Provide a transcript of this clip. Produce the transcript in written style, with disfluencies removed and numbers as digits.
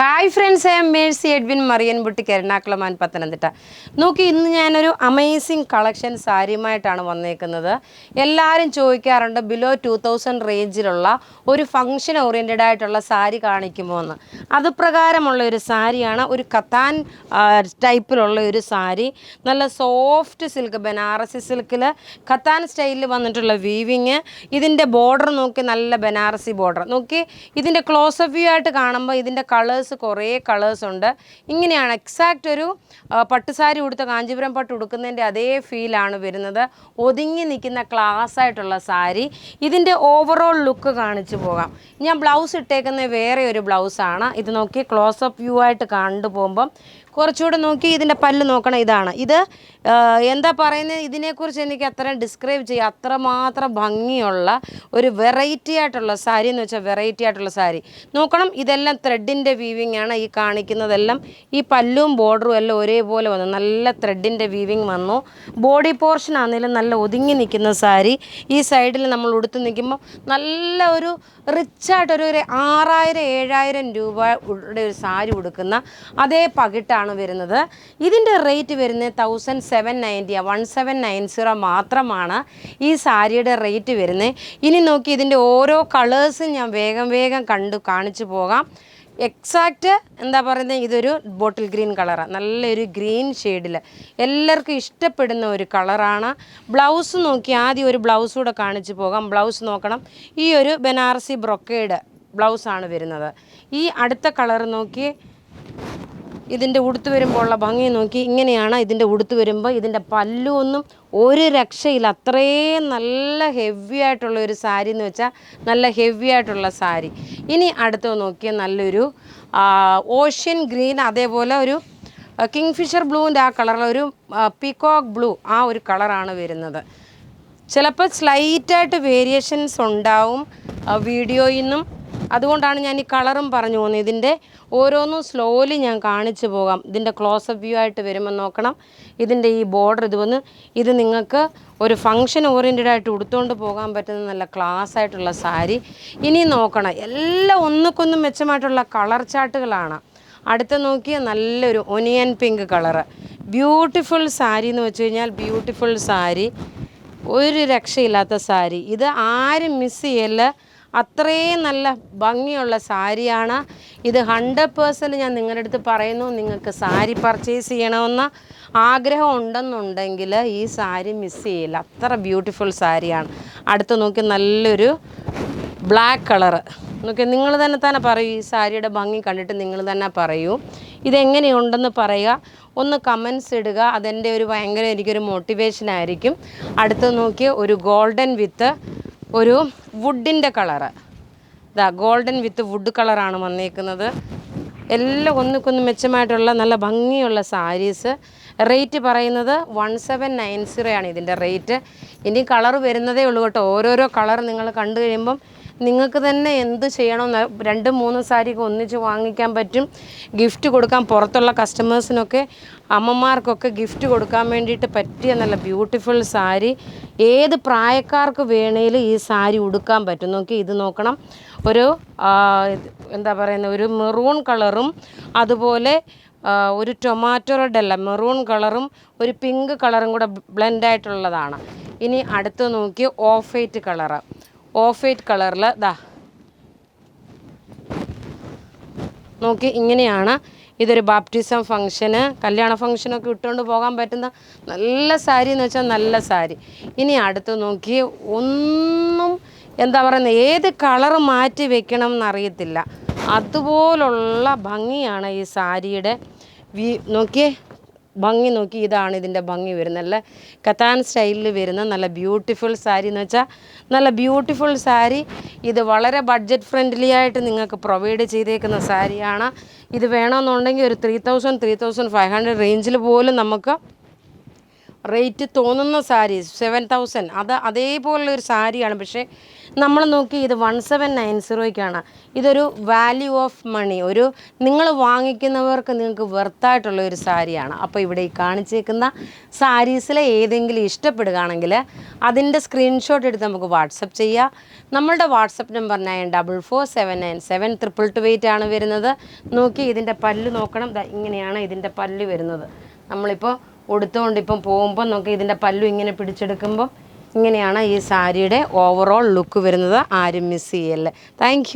Hi friends, I am Mercy Edwin Marian boutique Ernakulam and Pathanamthitta. നോക്കി, ഇന്ന് ഞാനൊരു അമേസിങ് കളക്ഷൻ സാരിയുമായിട്ടാണ് വന്നേക്കുന്നത്. എല്ലാവരും ചോദിക്കാറുണ്ട് ബിലോ 2000 റേഞ്ചിലുള്ള ഒരു ഫങ്ഷൻ ഓറിയൻറ്റഡ് ആയിട്ടുള്ള സാരി കാണിക്കുമോ എന്ന്. അത് പ്രകാരമുള്ള ഒരു സാരിയാണ്, ഒരു കത്താൻ ടൈപ്പിലുള്ള ഒരു സാരി. നല്ല സോഫ്റ്റ് സിൽക്ക്, ബനാറസി സിൽക്കിൽ കത്താൻ സ്റ്റൈലിൽ വന്നിട്ടുള്ള വീവിങ്. ഇതിൻ്റെ ബോർഡർ നോക്കി, നല്ല ബനാറസി ബോർഡർ നോക്കി. ഇതിൻ്റെ ക്ലോസപ്പ് വ്യൂ ആയിട്ട് കാണുമ്പോൾ ഇതിൻ്റെ കളേഴ്സ് കുറേ കളേഴ്സ് ഉണ്ട്. ഇങ്ങനെയാണ് എക്സാക്റ്റ് ഒരു പട്ടുസാരി ഉടുത്ത കാഞ്ചീപുരം പട്ട് ഉടുക്കുന്നതിൻ്റെ അതേ ഫീലാണ് വരുന്നത്. ഒതുങ്ങി നിൽക്കുന്ന ക്ലാസ് ആയിട്ടുള്ള സാരി. ഇതിൻ്റെ ഓവറോൾ ലുക്ക് കാണിച്ചു പോകാം. ഞാൻ ബ്ലൗസ് ഇട്ടേക്കുന്ന വേറെ ഒരു ബ്ലൗസാണ്. ഇത് നോക്കി ക്ലോസപ്പ് വ്യൂ ആയിട്ട് കണ്ടു പോകുമ്പം കുറച്ചുകൂടെ നോക്കി. ഇതിൻ്റെ പല്ല് നോക്കണം, ഇതാണ്. ഇത് എന്താ പറയുന്നത്, ഇതിനെക്കുറിച്ച് എനിക്ക് അത്രയും ഡിസ്ക്രൈബ് ചെയ്യുക, അത്രമാത്രം ഭംഗിയുള്ള ഒരു വെറൈറ്റി ആയിട്ടുള്ള സാരി എന്ന് വെച്ചാൽ വെറൈറ്റി ആയിട്ടുള്ള സാരി നോക്കണം. ഇതെല്ലാം ത്രെഡിൻ്റെ വീവിങ് ആണ് ഈ കാണിക്കുന്നതെല്ലാം. ഈ പല്ലും ബോർഡറും എല്ലാം ഒരേപോലെ വന്നു, നല്ല ത്രെഡിൻ്റെ വീവിങ് വന്നു. ബോഡി പോർഷൻ ആണെങ്കിലും നല്ല ഒതുങ്ങി നിൽക്കുന്ന സാരി. ഈ സൈഡിൽ നമ്മൾ ഉടുത്ത് നിൽക്കുമ്പോൾ നല്ല ഒരു റിച്ചായിട്ടൊരു 6000-7000 രൂപയുടെ ഒരു സാരി ഉടുക്കുന്ന അതേ പകിട്ടാണ് വരുന്നത്. ഇതിൻ്റെ റേറ്റ് വരുന്നത് 1790, 1790 മാത്രമാണ് ഈ സാരിയുടെ റേറ്റ് വരുന്നത്. ഇനി നോക്കി, ഇതിൻ്റെ ഓരോ കളേഴ്സും ഞാൻ വേഗം കാണിച്ചു പോകാം. എക്സാക്റ്റ് എന്താ പറയുന്നത്, ഇതൊരു ബോട്ടിൽ ഗ്രീൻ കളറാണ്, നല്ലൊരു ഗ്രീൻ ഷെയ്ഡിൽ എല്ലാവർക്കും ഇഷ്ടപ്പെടുന്ന ഒരു കളറാണ്. ബ്ലൗസ് നോക്കി, ആദ്യം ഒരു ബ്ലൗസ് കൂടെ കാണിച്ചു പോകാം. ബ്ലൗസ് നോക്കണം, ഈ ഒരു ബനാറസി ബ്രൊക്കേഡ് ബ്ലൗസാണ് വരുന്നത്. ഈ അടുത്ത കളർ നോക്കി, ഇതിൻ്റെ ഉടുത്ത് വരുമ്പോൾ ഉള്ള ഭംഗി നോക്കി. ഇങ്ങനെയാണ് ഇതിൻ്റെ ഉടുത്ത് വരുമ്പോൾ. ഇതിൻ്റെ പല്ലുമൊന്നും ഒരു രക്ഷയില്ല, അത്രയും നല്ല ഹെവി ആയിട്ടുള്ള ഒരു സാരി എന്ന് വെച്ചാൽ നല്ല ഹെവി ആയിട്ടുള്ള സാരി. ഇനി അടുത്തത് നോക്കിയാൽ നല്ലൊരു ഓഷ്യൻ ഗ്രീൻ, അതേപോലെ ഒരു കിങ്ഫിഷർ ബ്ലൂവിൻ്റെ ആ കളറിൽ ഒരു പീകോക്ക് ബ്ലൂ, ആ ഒരു കളറാണ് വരുന്നത്. ചിലപ്പോൾ സ്ലൈറ്റായിട്ട് വേരിയേഷൻസ് ഉണ്ടാവും വീഡിയോയിൽ നിന്നും. അതുകൊണ്ടാണ് ഞാൻ ഈ കളറും പറഞ്ഞു പോകുന്നത്. ഇതിൻ്റെ ഓരോന്നും സ്ലോലി ഞാൻ കാണിച്ചു പോകാം. ഇതിൻ്റെ ക്ലോസപ്പ് വ്യൂ ആയിട്ട് വരുമ്പോൾ നോക്കണം. ഇതിൻ്റെ ഈ ബോർഡർ ഇത് നിങ്ങൾക്ക് ഒരു ഫങ്ഷൻ ഓറിയൻറ്റഡ് ആയിട്ട് ഉടുത്തുകൊണ്ട് പോകാൻ പറ്റുന്ന നല്ല ക്ലാസ് ആയിട്ടുള്ള സാരി. ഇനി നോക്കണം, എല്ലാം ഒന്നുക്കൊന്നും മെച്ചമായിട്ടുള്ള കളർ ചാർട്ടുകളാണ്. അടുത്ത നോക്കിയാൽ നല്ലൊരു onion pink colour, beautiful sari എന്ന് വെച്ച് കഴിഞ്ഞാൽ ബ്യൂട്ടിഫുൾ സാരി, ഒരു രക്ഷയില്ലാത്ത സാരി. ഇത് ആരും മിസ് ചെയ്യല്ല, അത്രയും നല്ല ഭംഗിയുള്ള സാരിയാണ് ഇത്. 100% ഞാൻ നിങ്ങളുടെ അടുത്ത് പറയുന്നു, നിങ്ങൾക്ക് സാരി പർച്ചേസ് ചെയ്യണമെന്ന് ആഗ്രഹം ഉണ്ടെന്നുണ്ടെങ്കിൽ ഈ സാരി മിസ് ചെയ്യില്ല, അത്ര ബ്യൂട്ടിഫുൾ സാരിയാണ്. അടുത്ത് നോക്കി, നല്ലൊരു ബ്ലാക്ക് കളറ് നോക്കി. നിങ്ങൾ തന്നെ പറയൂ, ഈ സാരിയുടെ ഭംഗി കണ്ടിട്ട് നിങ്ങൾ തന്നെ പറയൂ ഇതെങ്ങനെയുണ്ടെന്ന് പറയുക, ഒന്ന് കമൻസ് ഇടുക. അതെൻ്റെ ഒരു ഭയങ്കര എനിക്കൊരു മോട്ടിവേഷൻ ആയിരിക്കും. അടുത്ത് നോക്കി, ഒരു ഗോൾഡൻ വിത്ത് ഒരു വുഡിൻ്റെ കളറ്, ഇതാ ഗോൾഡൻ വിത്ത് വുഡ് കളറാണ് വന്നേക്കുന്നത്. എല്ലാം ഒന്നുക്കൊന്ന് മെച്ചമായിട്ടുള്ള നല്ല ഭംഗിയുള്ള സാരീസ്. റേറ്റ് പറയുന്നത് 1790 ആണ് ഇതിൻ്റെ റേറ്റ്. ഇനി കളർ വരുന്നതേ ഉള്ളൂ കേട്ടോ. ഓരോരോ കളർ നിങ്ങൾ കണ്ടു കഴിയുമ്പം നിങ്ങൾക്ക് തന്നെ എന്ത് ചെയ്യണമെന്ന് 2-3 സാരിയൊക്കെ ഒന്നിച്ച് വാങ്ങിക്കാൻ പറ്റും. ഗിഫ്റ്റ് കൊടുക്കാൻ, പുറത്തുള്ള കസ്റ്റമേഴ്സിനൊക്കെ അമ്മമാർക്കൊക്കെ ഗിഫ്റ്റ് കൊടുക്കാൻ വേണ്ടിയിട്ട് പറ്റിയ നല്ല ബ്യൂട്ടിഫുൾ സാരി. ഏത് പ്രായക്കാർക്ക് വേണേലും ഈ സാരി ഉടുക്കാൻ പറ്റും. നോക്കി, ഇത് നോക്കണം, ഒരു എന്താ പറയുന്നത്, ഒരു മെറൂൺ കളറും അതുപോലെ ഒരു ടൊമാറ്റോ റെഡ് അല്ല, മെറൂൺ കളറും ഒരു പിങ്ക് കളറും കൂടെ ബ്ലെൻഡായിട്ടുള്ളതാണ്. ഇനി അടുത്ത് നോക്കി, of white colour, of white കളറിൽ ദാ നോക്കി. ഇങ്ങനെയാണ് ഇതൊരു ബാപ്റ്റിസം ഫങ്ഷന്, കല്യാണ ഫങ്ഷനൊക്കെ ഇട്ടുകൊണ്ട് പോകാൻ പറ്റുന്ന നല്ല സാരി എന്ന് വെച്ചാൽ നല്ല സാരി. ഇനി അടുത്ത് നോക്കി, ഒന്നും എന്താ പറയുന്നത്, ഏത് കളർ മാറ്റി വെക്കണം എന്നറിയത്തില്ല, അതുപോലുള്ള ഭംഗിയാണ് ഈ സാരിയുടെ നോക്കിയേ ഭംഗി നോക്കി. ഇതാണ് ഇതിൻ്റെ ഭംഗി വരുന്നത്, നല്ല കത്താൻ സ്റ്റൈലിൽ വരുന്ന നല്ല ബ്യൂട്ടിഫുൾ സാരി എന്ന് വെച്ചാൽ നല്ല ബ്യൂട്ടിഫുൾ സാരി. ഇത് വളരെ ബഡ്ജറ്റ് ഫ്രണ്ട്ലി ആയിട്ട് നിങ്ങൾക്ക് പ്രൊവൈഡ് ചെയ്തേക്കുന്ന സാരിയാണ്. ഇത് വേണമെന്നുണ്ടെങ്കിൽ ഒരു 3000-3500 റേഞ്ചിൽ പോലും നമുക്ക് റേറ്റ് തോന്നുന്ന സാരി 7000 അതേപോലുള്ളൊരു സാരിയാണ്. പക്ഷേ നമ്മൾ നോക്കി ഇത് 1790ക്കാണ്. ഇതൊരു വാല്യൂ ഓഫ് മണി, നിങ്ങൾ വാങ്ങിക്കുന്നവർക്ക് നിങ്ങൾക്ക് വെർത്തായിട്ടുള്ള ഒരു സാരിയാണ്. അപ്പോൾ ഇവിടെ ഈ കാണിച്ചേക്കുന്ന സാരീസിലെ ഏതെങ്കിലും ഇഷ്ടപ്പെടുകയാണെങ്കിൽ അതിൻ്റെ സ്ക്രീൻഷോട്ട് എടുത്ത് നമുക്ക് വാട്സപ്പ് ചെയ്യാം. നമ്മളുടെ വാട്സപ്പ് നമ്പർ 9447972228 ആണ് വരുന്നത്. നോക്കി ഇതിൻ്റെ പല്ല് നോക്കണം, ഇങ്ങനെയാണ് ഇതിൻ്റെ പല്ല് വരുന്നത്. നമ്മളിപ്പോൾ ഉടുത്തുകൊണ്ട് ഇപ്പം പോകുമ്പോൾ നമുക്ക് ഇതിൻ്റെ പല്ലു ഇങ്ങനെ പിടിച്ചെടുക്കുമ്പം ഇങ്ങനെയാണ് ഈ സാരിയുടെ ഓവറോൾ ലുക്ക് വരുന്നത്. ആരും മിസ് ചെയ്യല്ലേ. താങ്ക്